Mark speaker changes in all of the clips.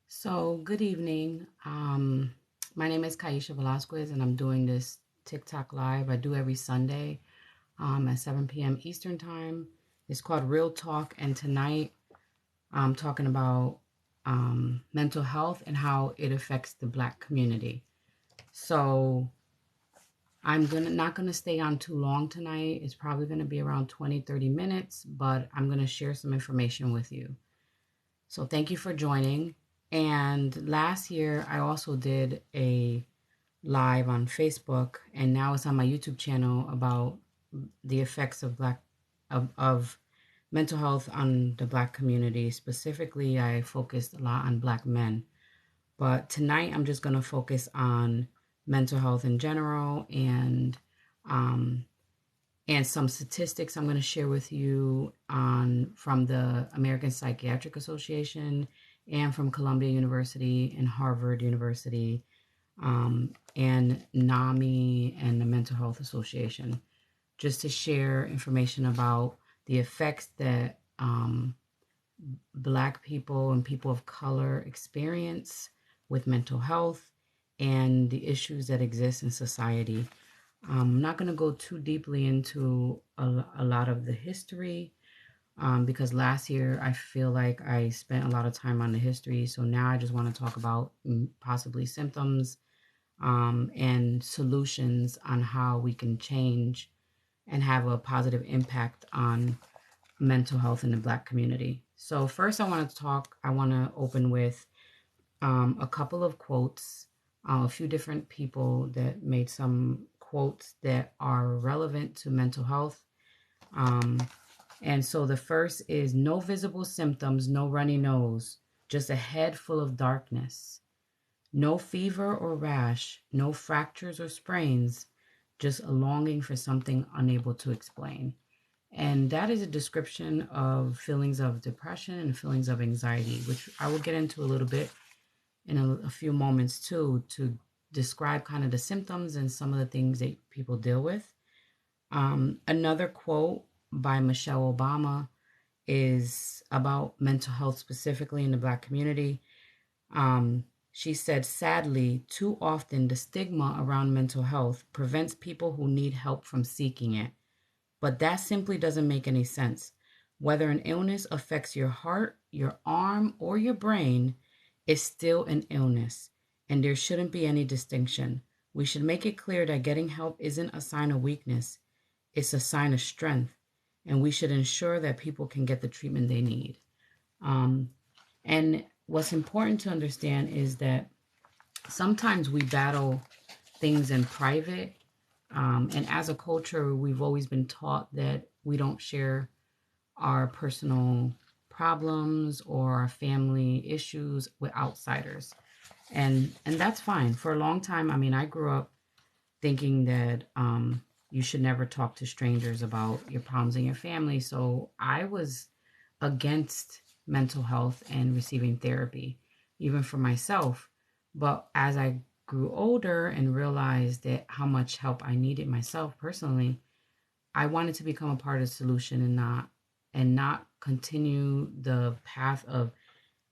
Speaker 1: So, good evening. My name is Kaisha Velasquez, and I'm doing this TikTok live. I do every Sunday at 7 p.m. Eastern Time. It's called Real Talk, and tonight I'm talking about mental health and how it affects the Black community. So, I'm gonna not gonna stay on too long tonight. It's probably gonna be around 20, 30 minutes, but I'm gonna share some information with you. So thank you for joining. And last year, I also did a live on Facebook, and now it's on my YouTube channel about the effects of of mental health on the Black community. Specifically, I focused a lot on Black men. But tonight, I'm just going to focus on mental health in general um, and some statistics I'm going to share with you on from the American Psychiatric Association and from Columbia University and Harvard University and NAMI and the Mental Health Association, just to share information about the effects that Black people and people of color experience with mental health and the issues that exist in society. I'm not going to go too deeply into a lot of the history because last year I feel like I spent a lot of time on the history. So now I just want to talk about possibly symptoms and solutions on how we can change and have a positive impact on mental health in the Black community. So, first, I want to open with a couple of quotes, a few different people that made some quotes that are relevant to mental health. Um, and so the first is no visible symptoms, no runny nose, just a head full of darkness. No fever or rash, no fractures or sprains, just a longing for something unable to explain. And that is a description of feelings of depression and feelings of anxiety, which I will get into a little bit in a few moments too, to describe kind of the symptoms and some of the things that people deal with. Another quote by Michelle Obama is about mental health specifically in the Black community. She said, sadly, too often the stigma around mental health prevents people who need help from seeking it. But that simply doesn't make any sense. Whether an illness affects your heart, your arm, or your brain, it's still an illness, and there shouldn't be any distinction. We should make it clear that getting help isn't a sign of weakness, it's a sign of strength, and we should ensure that people can get the treatment they need. Um, and what's important to understand is that sometimes we battle things in private. And as a culture, we've always been taught that we don't share our personal problems or our family issues with outsiders. And that's fine. For a long time, I mean, I grew up thinking that you should never talk to strangers about your problems in your family. So I was against mental health and receiving therapy, even for myself. But as I grew older and realized that how much help I needed myself personally, I wanted to become a part of the solution and not continue the path of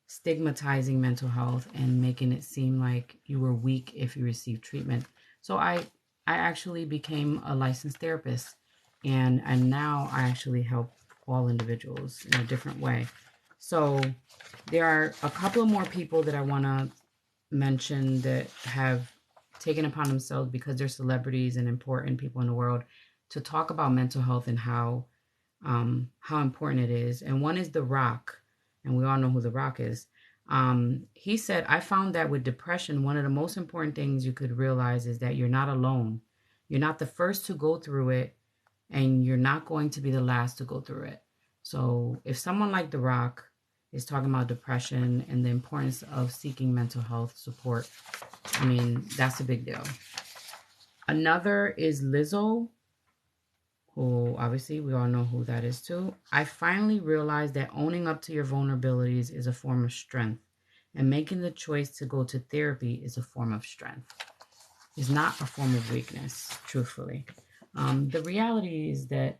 Speaker 1: stigmatizing mental health and making it seem like you were weak if you received treatment. So I actually became a licensed therapist, and now I actually help all individuals in a different way. So there are a couple of more people that I want to mention that have taken upon themselves, because they're celebrities and important people in the world, to talk about mental health and how important it is. And one is The Rock, and we all know who The Rock is. He said, I found that with depression, one of the most important things you could realize is that you're not alone. You're not the first to go through it, and you're not going to be the last to go through it. So if someone like The Rock is talking about depression and the importance of seeking mental health support, I mean, that's a big deal. Another is Lizzo, who obviously we all know who that is too. I finally realized that owning up to your vulnerabilities is a form of strength, and making the choice to go to therapy is a form of strength. It's not a form of weakness, truthfully. The reality is that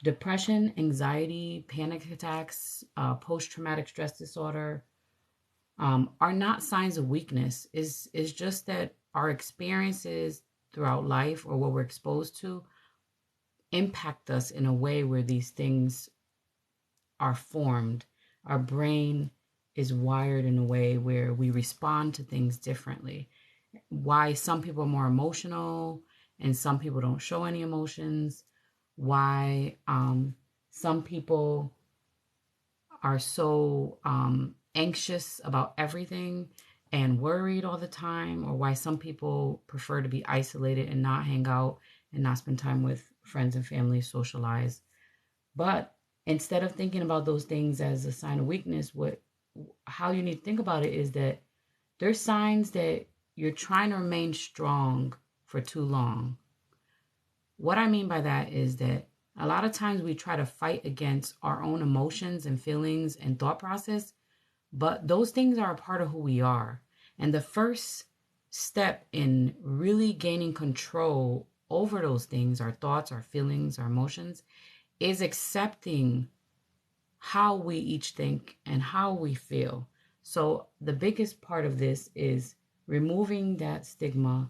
Speaker 1: depression, anxiety, panic attacks, post traumatic stress disorder, are not signs of weakness. Is just that our experiences throughout life or what we're exposed to impact us in a way where these things are formed. Our brain is wired in a way where we respond to things differently. Why some people are more emotional and some people don't show any emotions. Why some people are so anxious about everything and worried all the time, or why some people prefer to be isolated and not hang out and not spend time with friends and family, socialize. But instead of thinking about those things as a sign of weakness, how you need to think about it is that there's signs that you're trying to remain strong for too long. What I mean by that is that a lot of times we try to fight against our own emotions and feelings and thought process, but those things are a part of who we are. And the first step in really gaining control over those things, our thoughts, our feelings, our emotions, is accepting how we each think and how we feel. So the biggest part of this is removing that stigma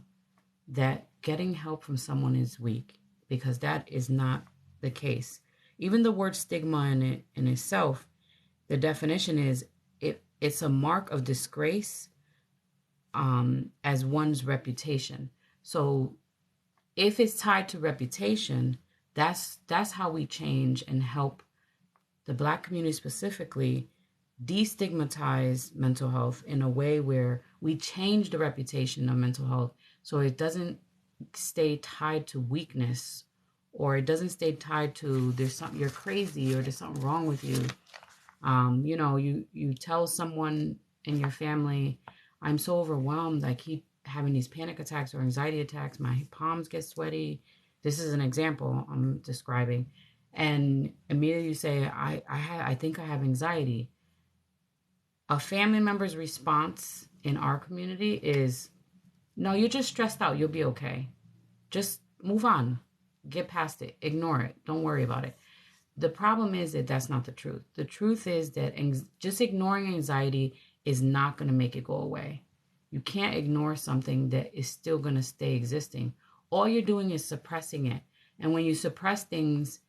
Speaker 1: that getting help from someone is weak, because that is not the case. Even the word stigma in itself, the definition is it's a mark of disgrace as one's reputation. So if it's tied to reputation, that's how we change and help the Black community specifically destigmatize mental health in a way where we change the reputation of mental health so it doesn't stay tied to weakness, or it doesn't stay tied to there's something you're crazy or there's something wrong with you. You tell someone in your family, I'm so overwhelmed, I keep having these panic attacks or anxiety attacks, my palms get sweaty. This is an example I'm describing. And immediately you say, I think I have anxiety. A family member's response in our community is, no, you're just stressed out. You'll be okay. Just move on. Get past it. Ignore it. Don't worry about it. The problem is that that's not the truth. The truth is that just ignoring anxiety is not going to make it go away. You can't ignore something that is still going to stay existing. All you're doing is suppressing it. And when you suppress things,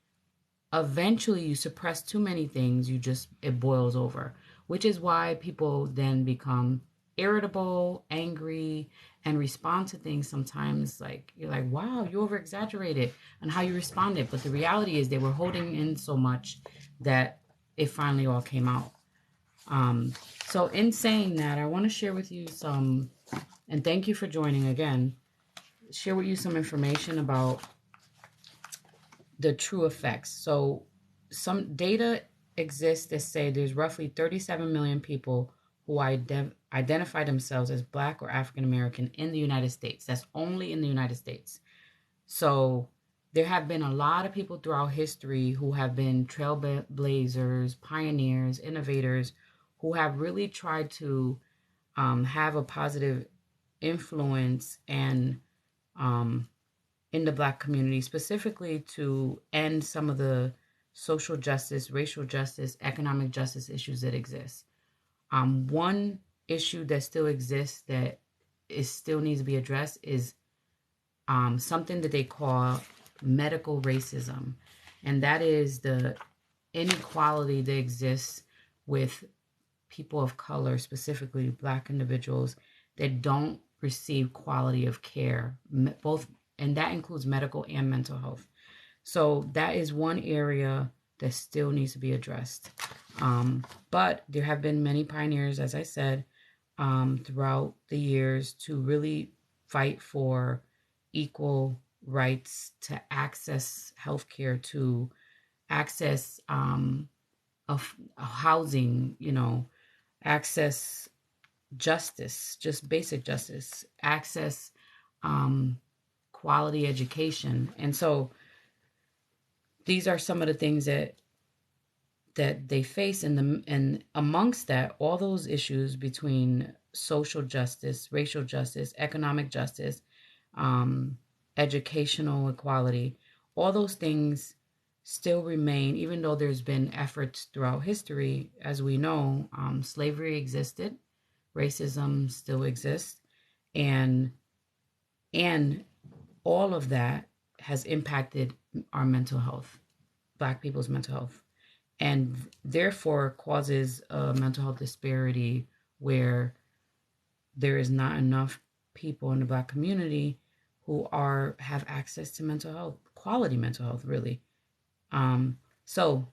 Speaker 1: eventually you suppress too many things, it boils over, which is why people then become irritable, angry, and respond to things sometimes like you're like, wow, you over exaggerated on how you responded. But the reality is they were holding in so much that it finally all came out. So in saying that, I want to share with you and thank you for joining again, share with you some information about the true effects. So some data exists that say there's roughly 37 million people who identify themselves as Black or African American in the United States. That's only in the United States. So there have been a lot of people throughout history who have been trailblazers, pioneers, innovators, who have really tried to have a positive influence and in the Black community, specifically to end some of the social justice, racial justice, economic justice issues that exist. One issue that still exists that still needs to be addressed is something that they call medical racism. And that is the inequality that exists with people of color, specifically Black individuals, that don't receive quality of care, both, and that includes medical and mental health. So that is one area that still needs to be addressed. But there have been many pioneers, as I said, throughout the years to really fight for equal rights to access healthcare, to access of housing, access justice, just basic justice, access quality education. And so these are some of the things that they face, and amongst that, all those issues between social justice, racial justice, economic justice, educational equality, all those things still remain, even though there's been efforts throughout history. As we know, slavery existed. racism still exists, and and all of that has impacted our mental health, Black people's mental health, and therefore causes a mental health disparity where there is not enough people in the Black community who are have access to mental health, quality mental health, really. So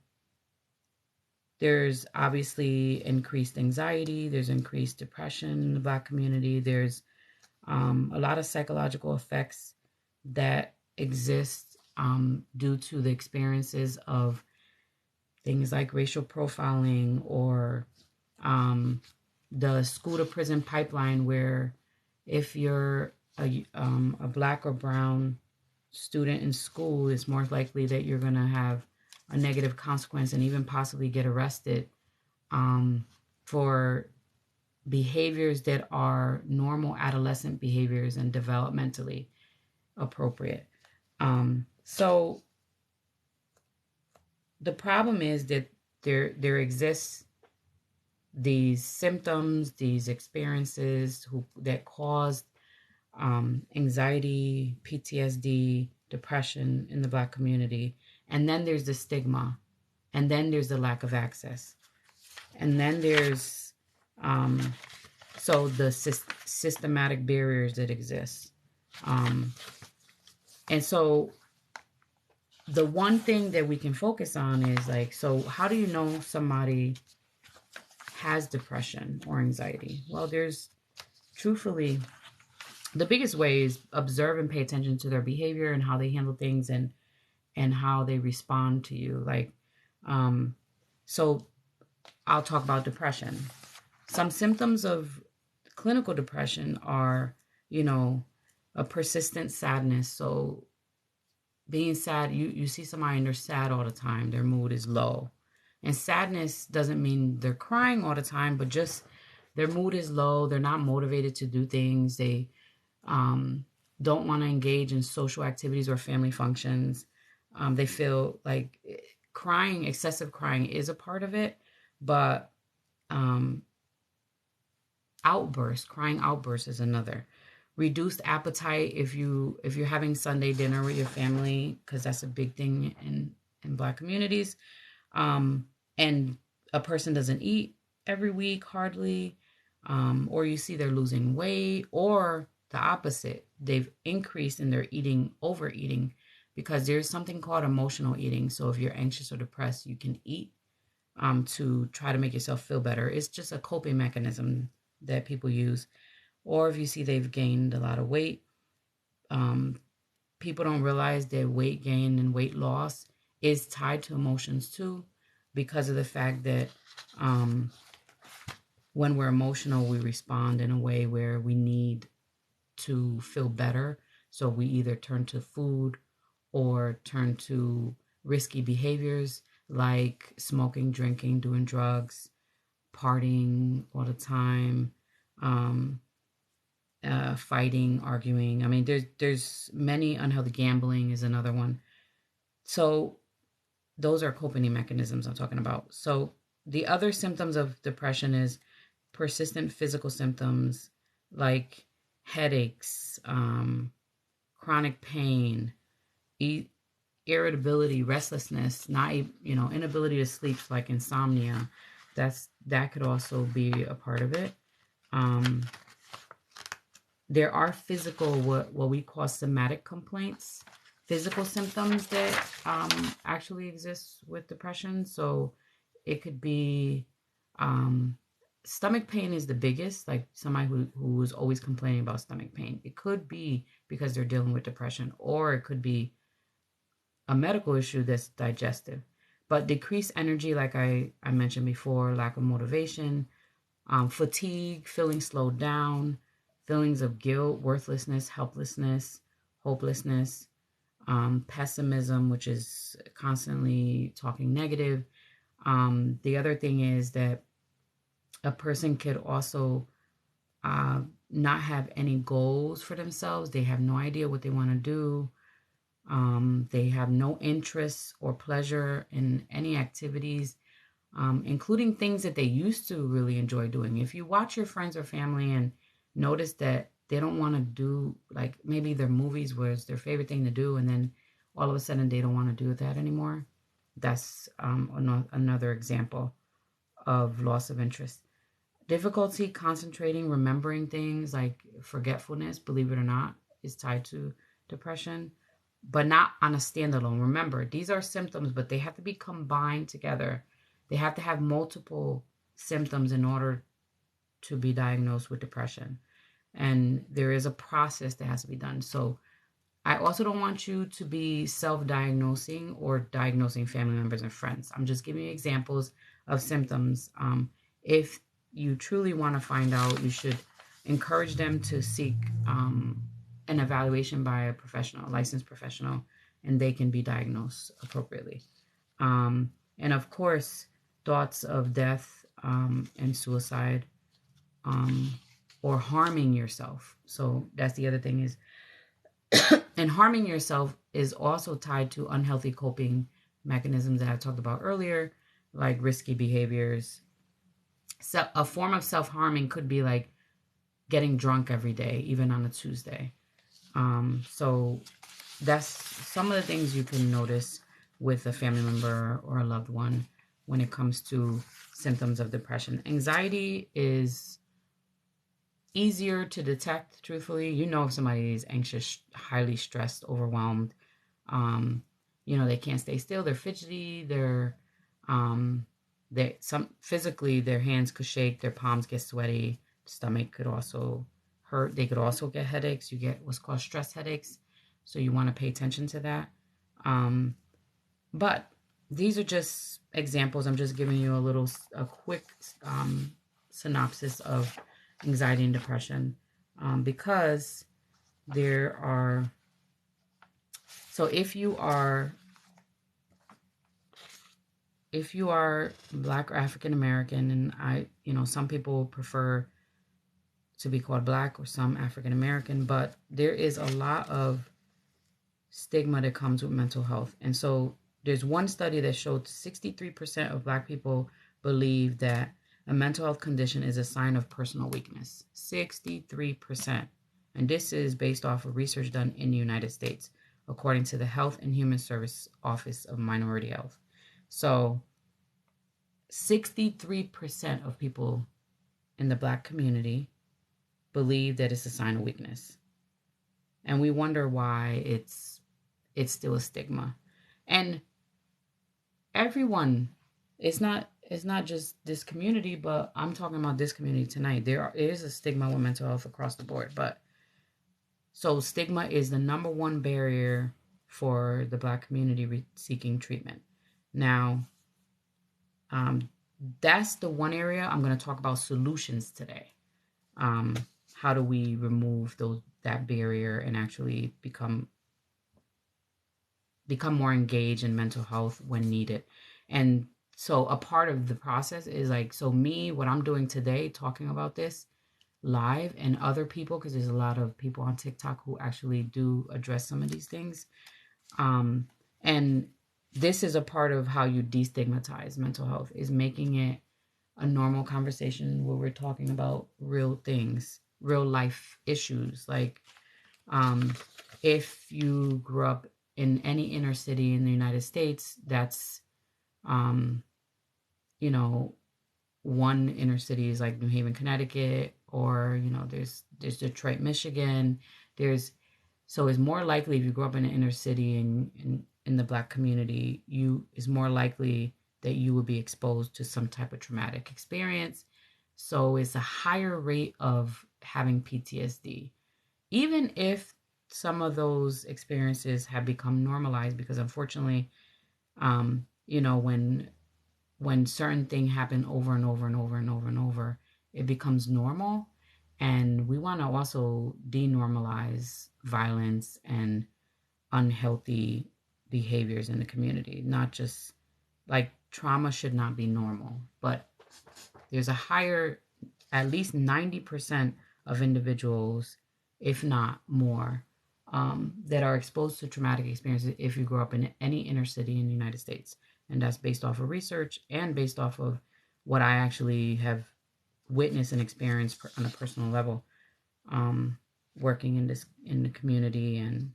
Speaker 1: there's obviously increased anxiety, there's increased depression in the Black community, there's a lot of psychological effects that exist due to the experiences of things like racial profiling or the school to prison pipeline, where if you're a Black or brown student in school, it's more likely that you're going to have a negative consequence and even possibly get arrested for behaviors that are normal adolescent behaviors and developmentally appropriate. So the problem is that there exists these symptoms, these experiences that cause anxiety, PTSD, depression in the Black community. And then there's the stigma. And then there's the lack of access. And then there's so the systematic barriers that exist. And so the one thing that we can focus on is like, so how do you know somebody has depression or anxiety? Well, there's truthfully, the biggest way is observe and pay attention to their behavior and how they handle things and how they respond to you. Like, so I'll talk about depression. Some symptoms of clinical depression are, a persistent sadness. So being sad, you see somebody and they're sad all the time. Their mood is low. And sadness doesn't mean they're crying all the time, but just their mood is low. They're not motivated to do things. They don't want to engage in social activities or family functions. They feel like crying, excessive crying is a part of it, but crying outbursts is another. Reduced appetite if you're having Sunday dinner with your family, because that's a big thing in Black communities, and a person doesn't eat every week hardly, or you see they're losing weight, or the opposite, they've increased in their overeating, because there's something called emotional eating. So if you're anxious or depressed, you can eat to try to make yourself feel better. It's just a coping mechanism that people use. Or if you see they've gained a lot of weight, people don't realize that weight gain and weight loss is tied to emotions too, because of the fact that when we're emotional, we respond in a way where we need to feel better. So we either turn to food or turn to risky behaviors like smoking, drinking, doing drugs, partying all the time, fighting, arguing. I mean, there's many unhealthy. Gambling is another one. So those are coping mechanisms I'm talking about. So the other symptoms of depression is persistent physical symptoms like headaches, chronic pain, irritability, restlessness, inability to sleep, like insomnia. That could also be a part of it. There are physical, what we call somatic complaints, physical symptoms that actually exist with depression. So it could be stomach pain is the biggest, like somebody who is always complaining about stomach pain. It could be because they're dealing with depression, or it could be a medical issue that's digestive. But decreased energy, like I mentioned before, lack of motivation, fatigue, feeling slowed down, feelings of guilt, worthlessness, helplessness, hopelessness, pessimism, which is constantly talking negative. The other thing is that a person could also not have any goals for themselves. They have no idea what they want to do. They have no interest or pleasure in any activities. including things that they used to really enjoy doing. If you watch your friends or family and notice that they don't want to do, like maybe their movies was their favorite thing to do, and then all of a sudden they don't want to do that anymore, that's another example of loss of interest. Difficulty concentrating, remembering things like forgetfulness, believe it or not, is tied to depression, but not on a standalone. Remember, these are symptoms, but they have to be combined together. They have to have multiple symptoms in order to be diagnosed with depression. And there is a process that has to be done. So I also don't want you to be self-diagnosing or diagnosing family members and friends. I'm just giving you examples of symptoms. If you truly want to find out, you should encourage them to seek an evaluation by a professional, a licensed professional, and they can be diagnosed appropriately. And of course, thoughts of death and suicide or harming yourself. So that's the other thing is, and harming yourself is also tied to unhealthy coping mechanisms that I talked about earlier, like risky behaviors. So a form of self-harming could be like getting drunk every day, even on a Tuesday. So that's some of the things you can notice with a family member or a loved one when it comes to symptoms of depression. Anxiety is easier to detect, truthfully. You know if somebody is anxious, highly stressed, overwhelmed. They can't stay still, they're fidgety, some physically their hands could shake, their palms get sweaty, stomach could also hurt. They could also get headaches. You get what's called stress headaches. So you want to pay attention to that. But these are just examples. I'm just giving you a quick synopsis of anxiety and depression, because there are, so if you are Black or African American, and some people prefer to be called Black or some African American, but there is a lot of stigma that comes with mental health. And so there's one study that showed 63% of Black people believe that a mental health condition is a sign of personal weakness. 63%. And this is based off of research done in the United States, according to the Health and Human Service Office of Minority Health. So 63% of people in the Black community believe that it's a sign of weakness. And we wonder why it's still a stigma. And everyone, it's not just this community, but I'm talking about this community tonight. There is a stigma with mental health across the board. But so stigma is the number one barrier for the Black community seeking treatment. Now, that's the one area I'm going to talk about solutions today. How do we remove that barrier and actually become more engaged in mental health when needed? And so a part of the process is what I'm doing today, talking about this live, and other people, because there's a lot of people on TikTok who actually do address some of these things. And this is a part of how you destigmatize mental health, is making it a normal conversation where we're talking about real things, real life issues. Like, if you grew up in any inner city in the United States, that's, one inner city is like New Haven, Connecticut, or, there's Detroit, Michigan. So it's more likely if you grew up in an inner city in the Black community, is more likely that you would be exposed to some type of traumatic experience. So it's a higher rate of having PTSD, even if some of those experiences have become normalized, because unfortunately, when certain things happen over and over and over and over and over, it becomes normal. And we want to also denormalize violence and unhealthy behaviors in the community. Not just like trauma should not be normal, but there's a higher, at least 90% of individuals, if not more, that are exposed to traumatic experiences if you grow up in any inner city in the United States. And that's based off of research and based off of what I actually have witnessed and experienced on a personal level, um, working in the community and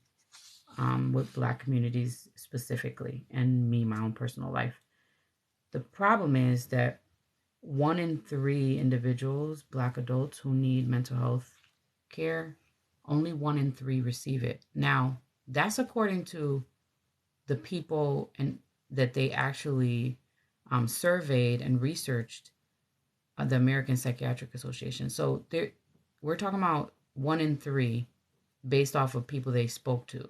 Speaker 1: with Black communities specifically, and me, my own personal life. The problem is that 1 in 3 individuals, Black adults who need mental health care, only 1 in 3 receive it. Now, that's according to the people and that they actually surveyed and researched, the American Psychiatric Association. So we're talking about 1 in 3 based off of people they spoke to.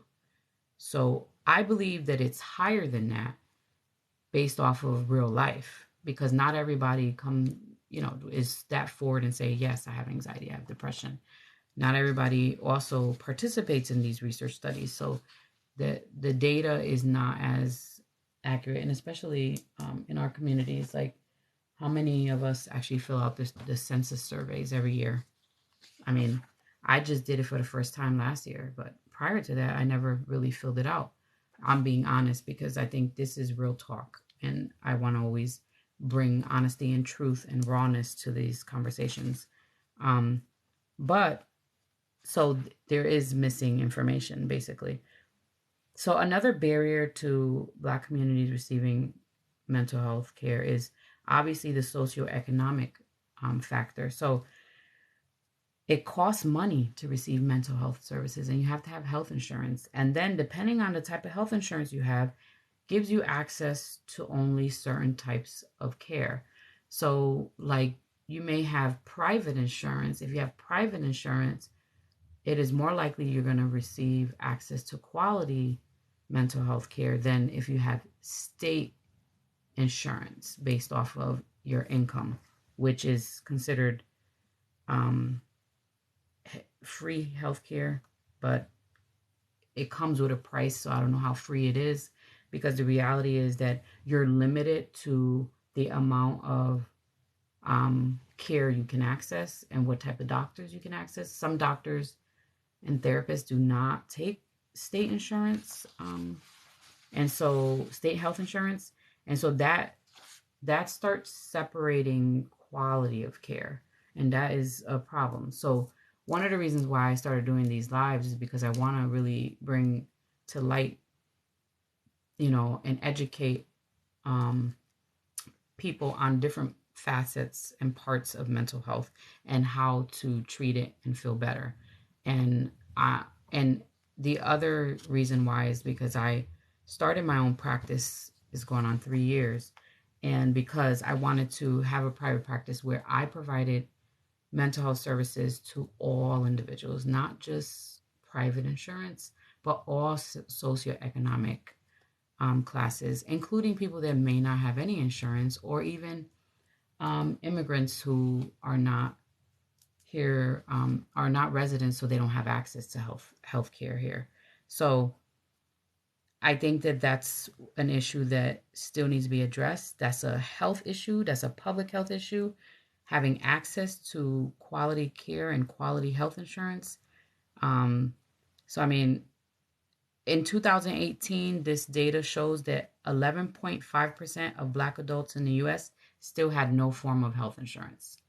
Speaker 1: So I believe that it's higher than that based off of real life, because not everybody is that forward and say, yes, I have anxiety, I have depression. Not everybody also participates in these research studies. So the data is not as accurate, and especially in our communities, like how many of us actually fill out the census surveys every year? I mean, I just did it for the first time last year, but prior to that, I never really filled it out. I'm being honest because I think this is real talk, and I want to always bring honesty and truth and rawness to these conversations. Um, but so there is missing information, basically. So another barrier to Black communities receiving mental health care is obviously the socioeconomic factor. So it costs money to receive mental health services, and you have to have health insurance. And then, depending on the type of health insurance you have, gives you access to only certain types of care. So, like, you may have private insurance. If you have private insurance, it is more likely you're going to receive access to quality mental health care than if you have state insurance based off of your income, which is considered um, free healthcare, but it comes with a price. So I don't know how free it is, because the reality is that you're limited to the amount of care you can access and what type of doctors you can access. Some doctors and therapists do not take state insurance, and so state health insurance, and so that starts separating quality of care, and that is a problem. So one of the reasons why I started doing these lives is because I want to really bring to light, and educate um, people on different facets and parts of mental health and how to treat it and feel better. And and the other reason why is because I started my own practice, is going on 3 years, and because I wanted to have a private practice where I provided mental health services to all individuals, not just private insurance, but all socioeconomic classes, including people that may not have any insurance, or even immigrants who are not here, are not residents, so they don't have access to health care here. So I think that that's an issue that still needs to be addressed. That's a health issue. That's a public health issue. Having access to quality care and quality health insurance. Um, so, I mean, in 2018, this data shows that 11.5% of Black adults in the US still had no form of health insurance.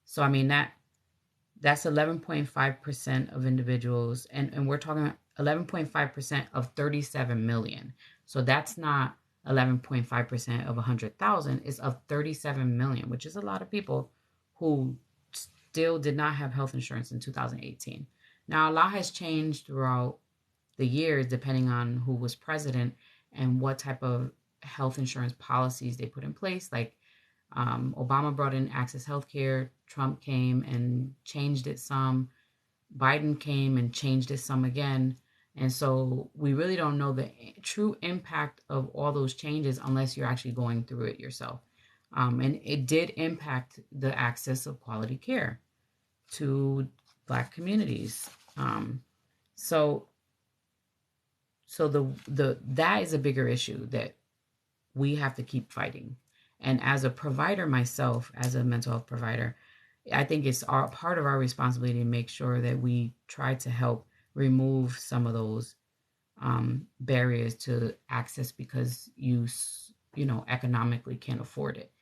Speaker 1: So, I mean, that's 11.5% of individuals, and we're talking 11.5% of 37 million. So that's not 11.5% of 100,000, it's of 37 million, which is a lot of people who still did not have health insurance in 2018. Now, a lot has changed throughout the years, depending on who was president and what type of health insurance policies they put in place. Like, Obama brought in access healthcare. Trump came and changed it some. Biden came and changed it some again. And so we really don't know the true impact of all those changes unless you're actually going through it yourself. And it did impact the access of quality care to Black communities. So that is a bigger issue that we have to keep fighting. And as a provider myself, as a mental health provider, I think it's part of our responsibility to make sure that we try to help remove some of those barriers to access, because economically can't afford it.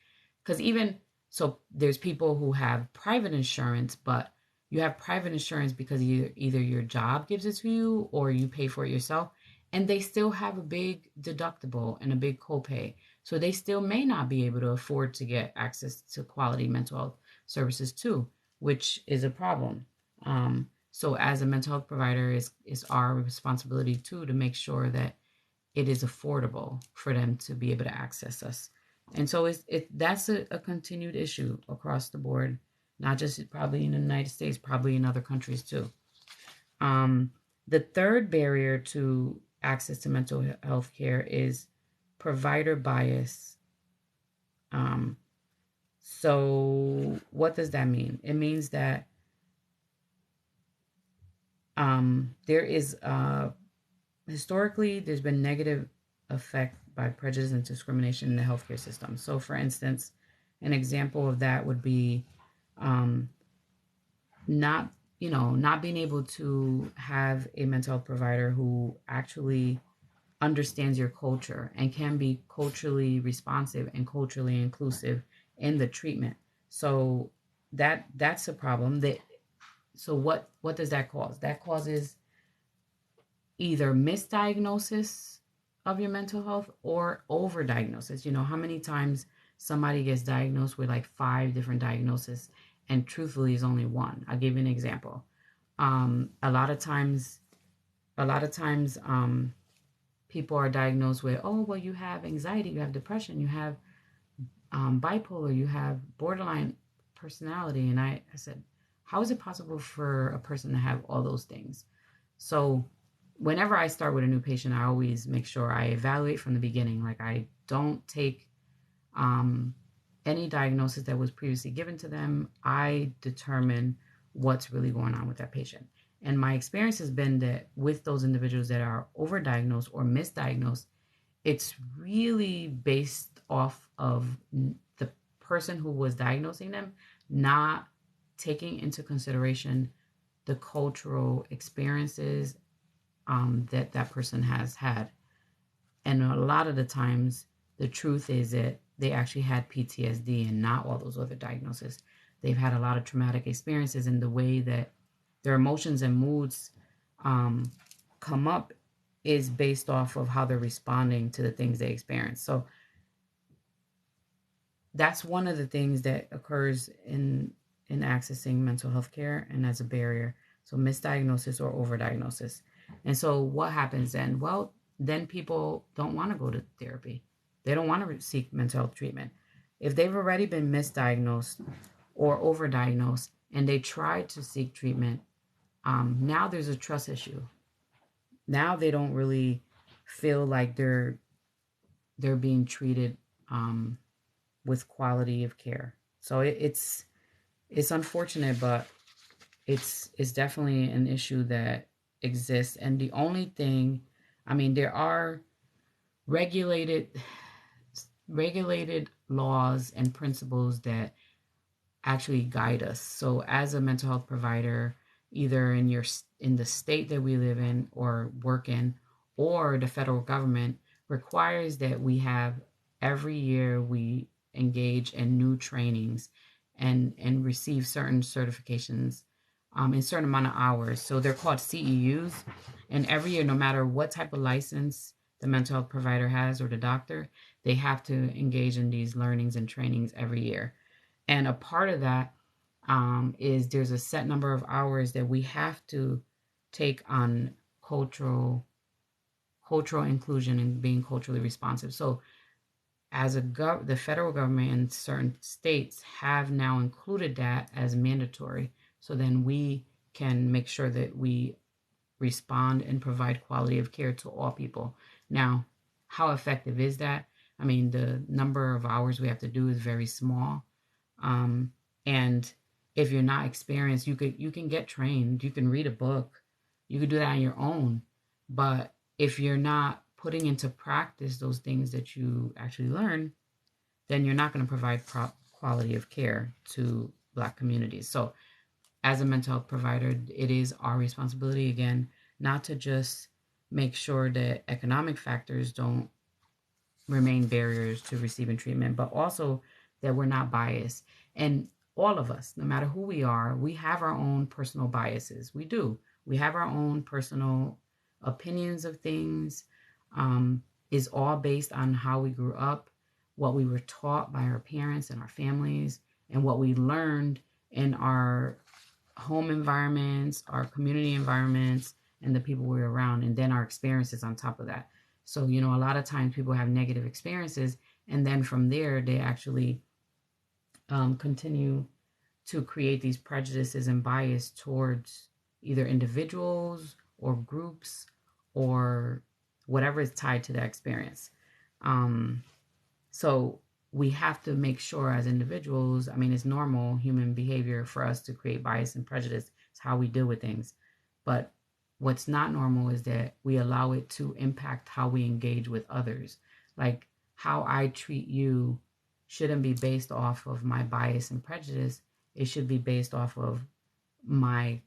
Speaker 1: Because even so, there's people who have private insurance, but you have private insurance because either your job gives it to you or you pay for it yourself, and they still have a big deductible and a big copay. So they still may not be able to afford to get access to quality mental health services too, which is a problem. So as a mental health provider, is our responsibility too to make sure that it is affordable for them to be able to access us. And so that's a continued issue across the board, not just probably in the United States, probably in other countries too. Um, the third barrier to access to mental health care is provider bias. Um, so what does that mean? It means that there is historically there's been negative effect by prejudice and discrimination in the healthcare system. So, for instance, an example of that would be um, not not being able to have a mental health provider who actually understands your culture and can be culturally responsive and culturally inclusive in the treatment. So that's a problem. So what does that cause? That causes either misdiagnosis of your mental health or overdiagnosis. How many times somebody gets diagnosed with like 5 different diagnoses and truthfully is only one. I'll give you an example. A lot of times, people are diagnosed with, oh, well, you have anxiety, you have depression, you have bipolar, you have borderline personality. And I said, how is it possible for a person to have all those things? So whenever I start with a new patient, I always make sure I evaluate from the beginning. Like I don't take any diagnosis that was previously given to them. I determine what's really going on with that patient. And my experience has been that with those individuals that are overdiagnosed or misdiagnosed, it's really based off of the person who was diagnosing them not taking into consideration the cultural experiences that person has had. And a lot of the times, the truth is that they actually had PTSD and not all those other diagnoses. They've had a lot of traumatic experiences, and the way that their emotions and moods come up is based off of how they're responding to the things they experience. So that's one of the things that occurs in accessing mental health care and as a barrier. So misdiagnosis or overdiagnosis. And so what happens then? Well, then people don't want to go to therapy. They don't want to seek mental health treatment. If they've already been misdiagnosed or overdiagnosed and they try to seek treatment, now there's a trust issue. Now they don't really feel like they're being treated with quality of care. So it's unfortunate, but it's definitely an issue that exists. And the only thing, I mean, there are regulated laws and principles that actually guide us. So as a mental health provider, either in the state that we live in or work in, or the federal government requires that we have every year we engage in new trainings and receive certain certifications in certain amount of hours. So they're called CEUs. And every year, no matter what type of license the mental health provider has or the doctor, they have to engage in these learnings and trainings every year. And a part of that is there's a set number of hours that we have to take on cultural inclusion and being culturally responsive. So as the federal government and certain states have now included that as mandatory. So then we can make sure that we respond and provide quality of care to all people. Now, how effective is that? I mean, the number of hours we have to do is very small. And if you're not experienced, you can get trained. You can read a book. You can do that on your own. But if you're not putting into practice those things that you actually learn, then you're not going to provide quality of care to Black communities. So as a mental health provider, it is our responsibility, again, not to just make sure that economic factors don't remain barriers to receiving treatment, but also that we're not biased. And all of us, no matter who we are, we have our own personal biases. We do. We have our own personal opinions of things. Is all based on how we grew up, what we were taught by our parents and our families, and what we learned in our home environments, our community environments, and the people we're around, and then our experiences on top of that. So, a lot of times people have negative experiences, and then from there, they actually continue to create these prejudices and bias towards either individuals or groups or whatever is tied to that experience. Um, so we have to make sure as individuals, I mean, it's normal human behavior for us to create bias and prejudice. It's how we deal with things. But what's not normal is that we allow it to impact how we engage with others. Like how I treat you shouldn't be based off of my bias and prejudice. It should be based off of my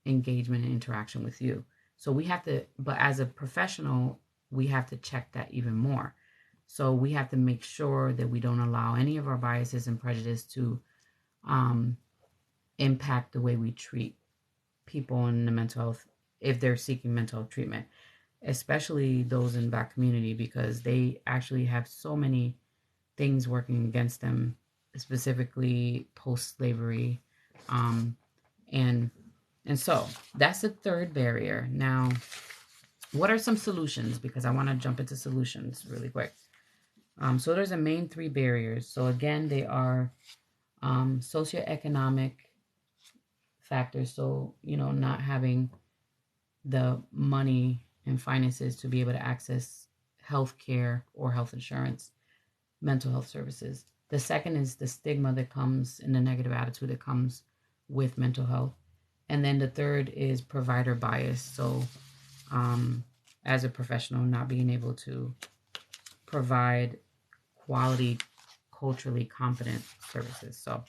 Speaker 1: engagement and interaction with you. So we have to, but as a professional, we have to check that even more. So we have to make sure that we don't allow any of our biases and prejudice to impact the way we treat people in the mental health if they're seeking mental health treatment, especially those in Black community, because they actually have so many things working against them, specifically post-slavery, and so that's the third barrier. Now, what are some solutions? Because I want to jump into solutions really quick. So there's a main three barriers. So again, they are socioeconomic factors. So, not having the money and finances to be able to access health care or health insurance, mental health services. The second is the stigma that comes and the negative attitude that comes with mental health. And then the third is provider bias. So as a professional, not being able to provide quality, culturally competent services. So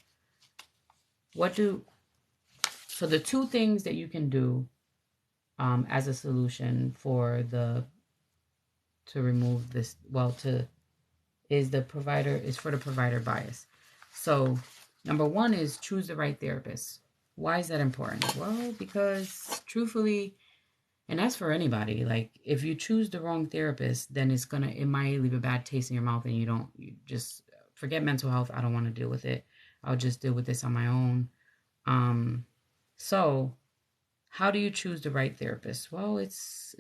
Speaker 1: the two things that you can do as a solution to remove this, is for the provider bias. So number one is choose the right therapist. Why is that important? Well, because truthfully, and that's for anybody, like if you choose the wrong therapist, then it might leave a bad taste in your mouth, and you just forget mental health. I don't want to deal with it. I'll just deal with this on my own. So how do you choose the right therapist? Well, it's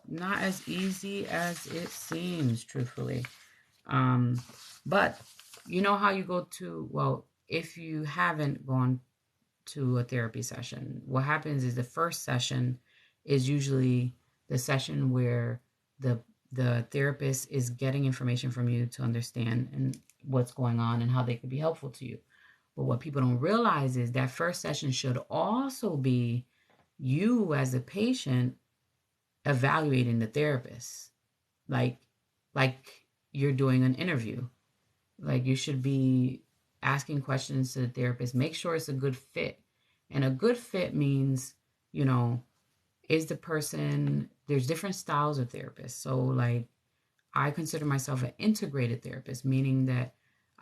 Speaker 1: not as easy as it seems, truthfully. But you know how you go to, if you haven't gone to a therapy session, what happens is the first session is usually the session where the therapist is getting information from you to understand and what's going on and how they could be helpful to you. But what people don't realize is that first session should also be you as a patient evaluating the therapist, like you're doing an interview. Like you should be asking questions to the therapist, make sure it's a good fit. And a good fit means, is the person, there's different styles of therapists. So like I consider myself an integrated therapist, meaning that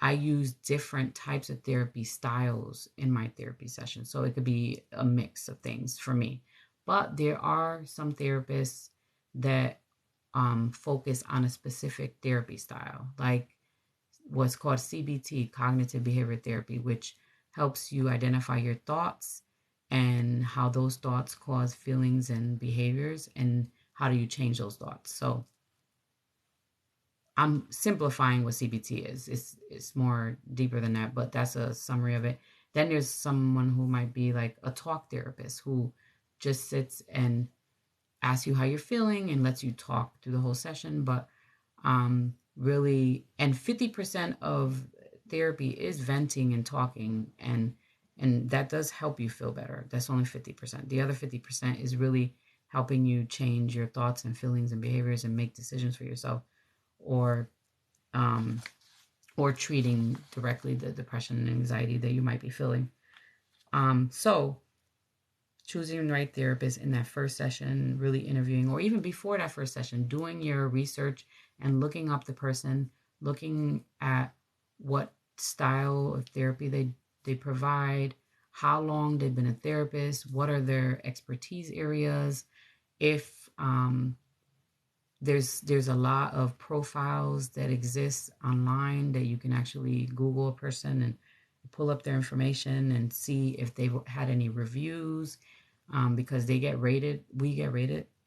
Speaker 1: I use different types of therapy styles in my therapy session. So it could be a mix of things for me. But there are some therapists that focus on a specific therapy style, like what's called CBT, cognitive behavior therapy, which helps you identify your thoughts and how those thoughts cause feelings and behaviors, and how do you change those thoughts. So I'm simplifying what CBT is. It's more deeper than that, but that's a summary of it. Then there's someone who might be like a talk therapist who just sits and asks you how you're feeling and lets you talk through the whole session. But really, and 50% of therapy is venting and talking, and that does help you feel better. That's only 50%. The other 50% is really helping you change your thoughts and feelings and behaviors and make decisions for yourself, or treating directly the depression and anxiety that you might be feeling. So choosing the right therapist in that first session, really interviewing, or even before that first session, doing your research and looking up the person, looking at what style of therapy they provide, how long they've been a therapist, what are their expertise areas, if there's a lot of profiles that exist online that you can actually Google a person and pull up their information and see if they've had any reviews, because we get rated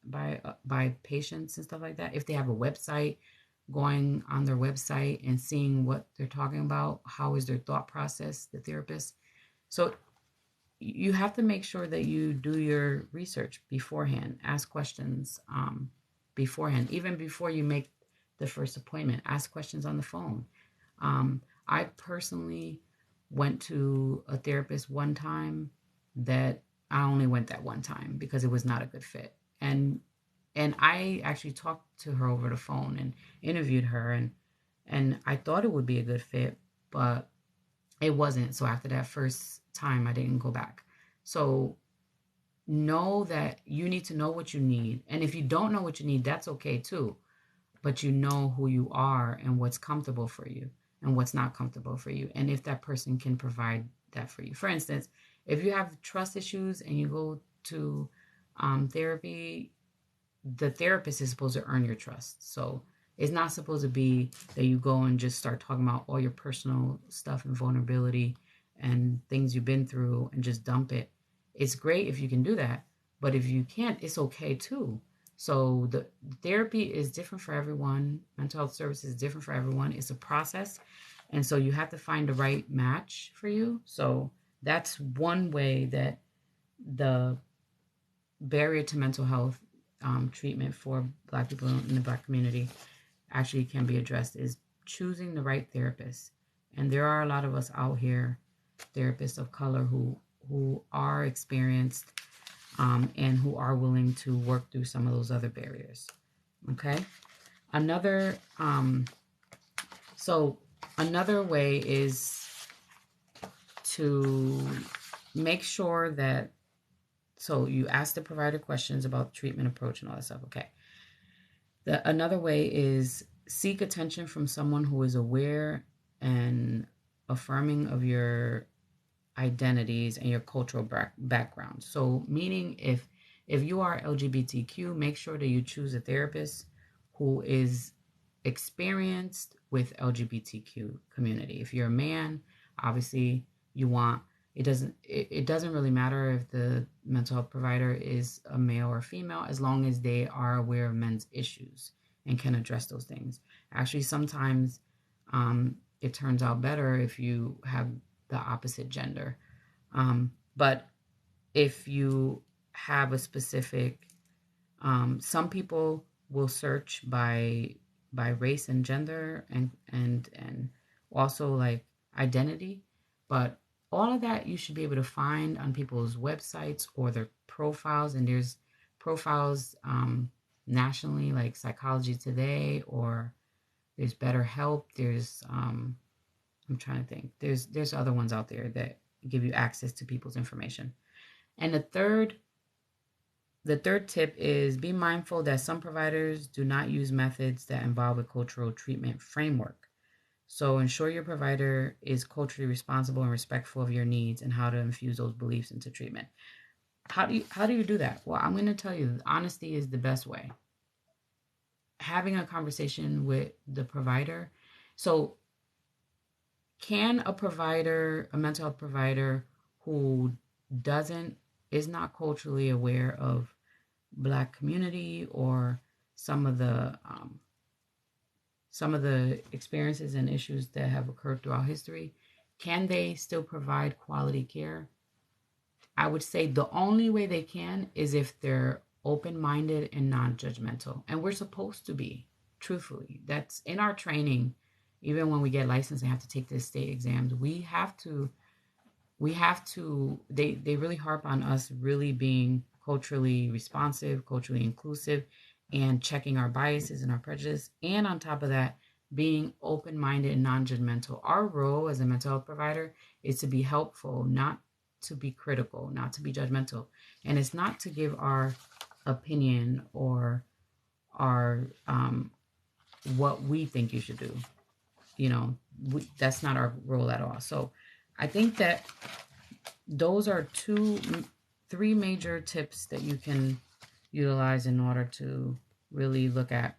Speaker 1: by patients and stuff like that. If they have a website, going on their website and seeing what they're talking about, how is their thought process, the therapist. So you have to make sure that you do your research beforehand, ask questions beforehand, even before you make the first appointment, ask questions on the phone. I personally went to a therapist one time that I only went that one time because it was not a good fit. And I actually talked to her over the phone and interviewed her, and I thought it would be a good fit, but it wasn't. So after that first time, I didn't go back. So know that you need to know what you need. And if you don't know what you need, that's okay too. But you know who you are and what's comfortable for you and what's not comfortable for you. And if that person can provide that for you. For instance, if you have trust issues and you go to therapy, the therapist is supposed to earn your trust. So it's not supposed to be that you go and just start talking about all your personal stuff and vulnerability and things you've been through and just dump it. It's great if you can do that, but if you can't, it's okay too. So the therapy is different for everyone. Mental health services is different for everyone. It's a process. And so you have to find the right match for you. So that's one way that the barrier to mental health treatment for Black people in the Black community actually can be addressed, is choosing the right therapist. And there are a lot of us out here, therapists of color, who are experienced and who are willing to work through some of those other barriers. Okay. Another way is to make sure that, so you ask the provider questions about treatment approach and all that stuff. Okay. Another way is seek attention from someone who is aware and affirming of your identities and your cultural background. So meaning if you are LGBTQ, make sure that you choose a therapist who is experienced with LGBTQ community. If you're a man, obviously you want, it doesn't really matter if the mental health provider is a male or female, as long as they are aware of men's issues and can address those things. Actually, sometimes it turns out better if you have the opposite gender. But if you have a specific, some people will search by race and gender and also like identity, but all of that you should be able to find on people's websites or their profiles. And there's profiles nationally, like Psychology Today, or there's BetterHelp. There's I'm trying to think. There's other ones out there that give you access to people's information. And the third tip is be mindful that some providers do not use methods that involve a cultural treatment framework. So ensure your provider is culturally responsible and respectful of your needs and how to infuse those beliefs into treatment. How do you do that? Well, I'm going to tell you, honesty is the best way. Having a conversation with the provider. So can a mental health provider who is not culturally aware of Black community or some of the experiences and issues that have occurred throughout history, can they still provide quality care? I would say the only way they can is if they're open-minded and non-judgmental. And we're supposed to be, truthfully. That's in our training. Even when we get licensed and have to take the state exams, they really harp on us really being culturally responsive, culturally inclusive, and checking our biases and our prejudice. And on top of that, being open-minded and non-judgmental. Our role as a mental health provider is to be helpful, not to be critical, not to be judgmental, and it's not to give our opinion or our what we think you should do. You know, that's not our role at all. So I think that those are three major tips that you can utilize in order to really look at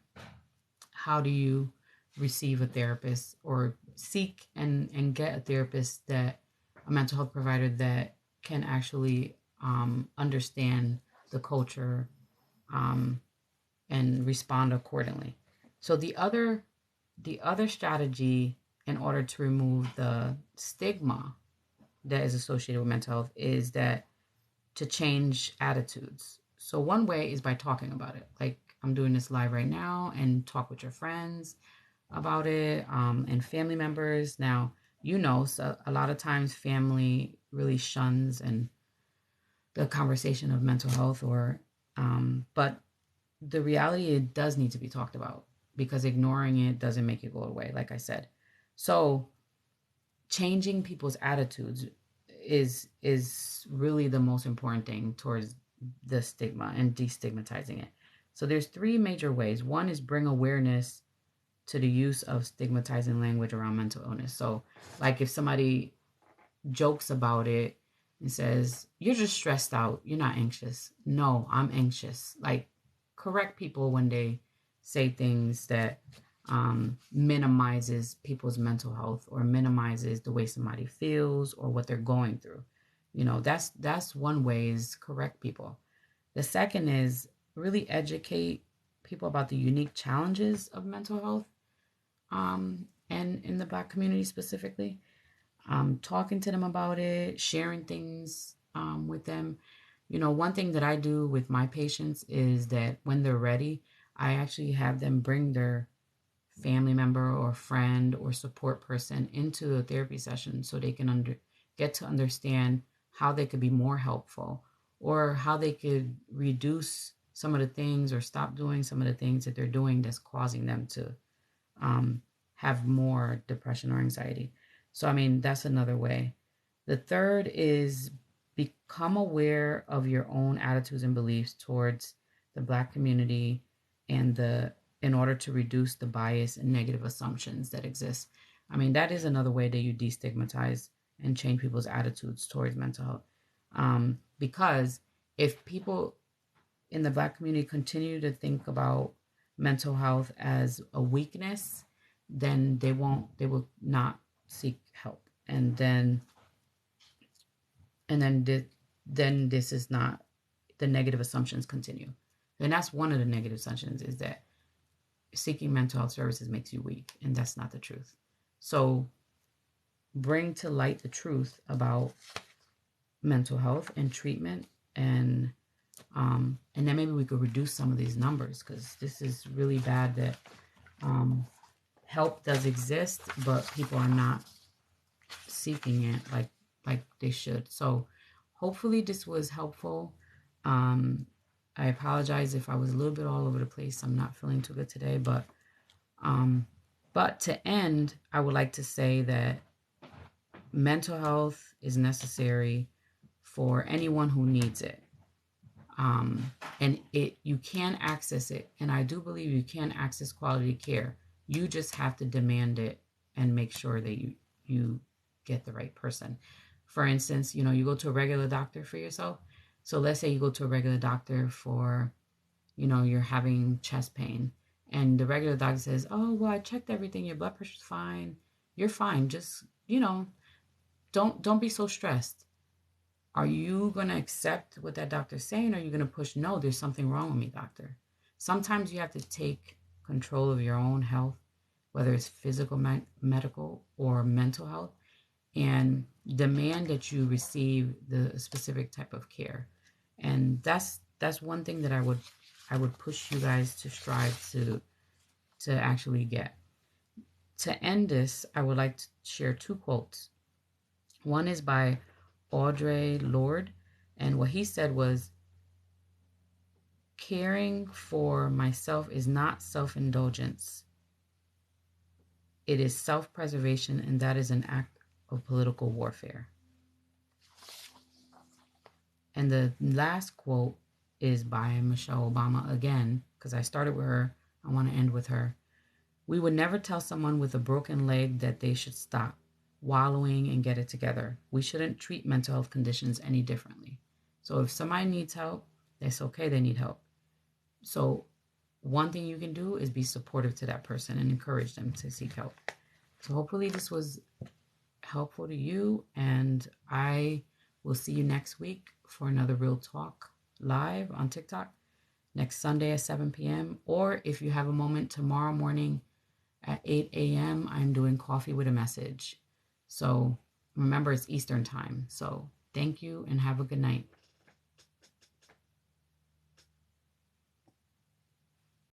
Speaker 1: how do you receive a therapist or seek and get a therapist, that a mental health provider that can actually understand the culture um, and respond accordingly. So the other strategy in order to remove the stigma that is associated with mental health is that to change attitudes. So one way is by talking about it. Like I'm doing this live right now, and talk with your friends about it, and family members. Now, so a lot of times family really shuns and the conversation of mental health, or but the reality, it does need to be talked about, because ignoring it doesn't make it go away, like I said. So changing people's attitudes is really the most important thing towards the stigma and destigmatizing it. So there's three major ways. One is bring awareness to the use of stigmatizing language around mental illness. So like if somebody jokes about it and says, "You're just stressed out, you're not anxious." No, I'm anxious. Like, correct people when they say things that minimizes people's mental health or minimizes the way somebody feels or what they're going through. That's one way, is correct people. The second is really educate people about the unique challenges of mental health, and in the Black community specifically. Talking to them about it, sharing things with them. One thing that I do with my patients is that when they're ready, I actually have them bring their family member or friend or support person into a therapy session, so they can get to understand how they could be more helpful, or how they could reduce some of the things or stop doing some of the things that they're doing that's causing them to have more depression or anxiety. So, I mean, that's another way. The third is become aware of your own attitudes and beliefs towards the Black community, and in order to reduce the bias and negative assumptions that exist. I mean, that is another way that you destigmatize and change people's attitudes towards mental health. Because if people in the Black community continue to think about mental health as a weakness, then they will not seek help. And then this is not, the negative assumptions continue. And that's one of the negative assumptions, is that seeking mental health services makes you weak, and that's not the truth. So bring to light the truth about mental health and treatment, and then maybe we could reduce some of these numbers, because this is really bad that help does exist, but people are not seeking it like they should. So hopefully this was helpful. I apologize if I was a little bit all over the place. I'm not feeling too good today, but to end, I would like to say that mental health is necessary for anyone who needs it. And you can access it, and I do believe you can access quality care. You just have to demand it and make sure that you get the right person. For instance, you go to a regular doctor for yourself. So let's say you go to a regular doctor for, you're having chest pain, and the regular doctor says, "Oh, well, I checked everything. Your blood pressure's fine. You're fine. Just, don't be so stressed." Are you going to accept what that doctor's saying, or are you going to push, "No, there's something wrong with me, doctor"? Sometimes you have to take control of your own health, whether it's physical, medical, or mental health, and demand that you receive the specific type of care. And that's one thing that I would push you guys to strive to actually get. To end this, I would like to share two quotes. One is by Audre Lorde, and what he said was, "Caring for myself is not self-indulgence. It is self-preservation, and that is an act of political warfare." And the last quote is by Michelle Obama again, because I started with her. I want to end with her. We would never tell someone with a broken leg that they should stop wallowing and get it together. We shouldn't treat mental health conditions any differently. So if somebody needs help, it's okay, they need help. So one thing you can do is be supportive to that person and encourage them to seek help. So hopefully this was helpful to you, and I will see you next week for another Real Talk live on TikTok next Sunday at 7 p.m. Or if you have a moment tomorrow morning at 8 a.m., I'm doing Coffee with a Message. So remember, it's Eastern time. So thank you and have a good night.